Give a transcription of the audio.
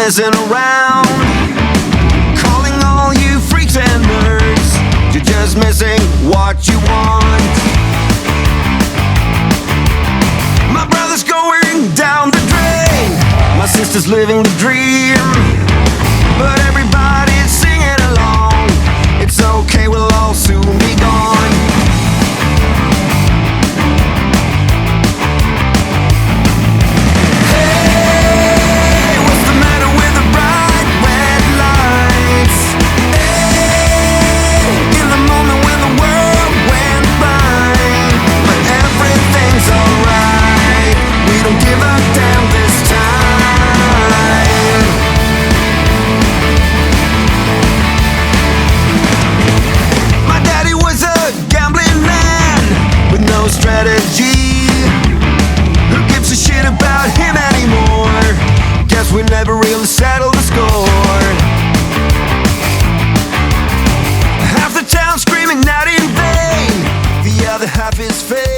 messing around, calling all you freaks and nerds. You're just missing what you want. My brother's going down the drain, my sister's living the dream, but everybody's singing along. It's okay, we'll all soon be gone. Hey, what's the matter with the bright red lights? Hey, in the moment when the world went blind, but everything's alright. We don't give a damn this time. My daddy was a gambling man with no strategy. Who gives a shit about him anymore? Guess we never really settled the score. Half the town screaming out in vain, the other half is fake.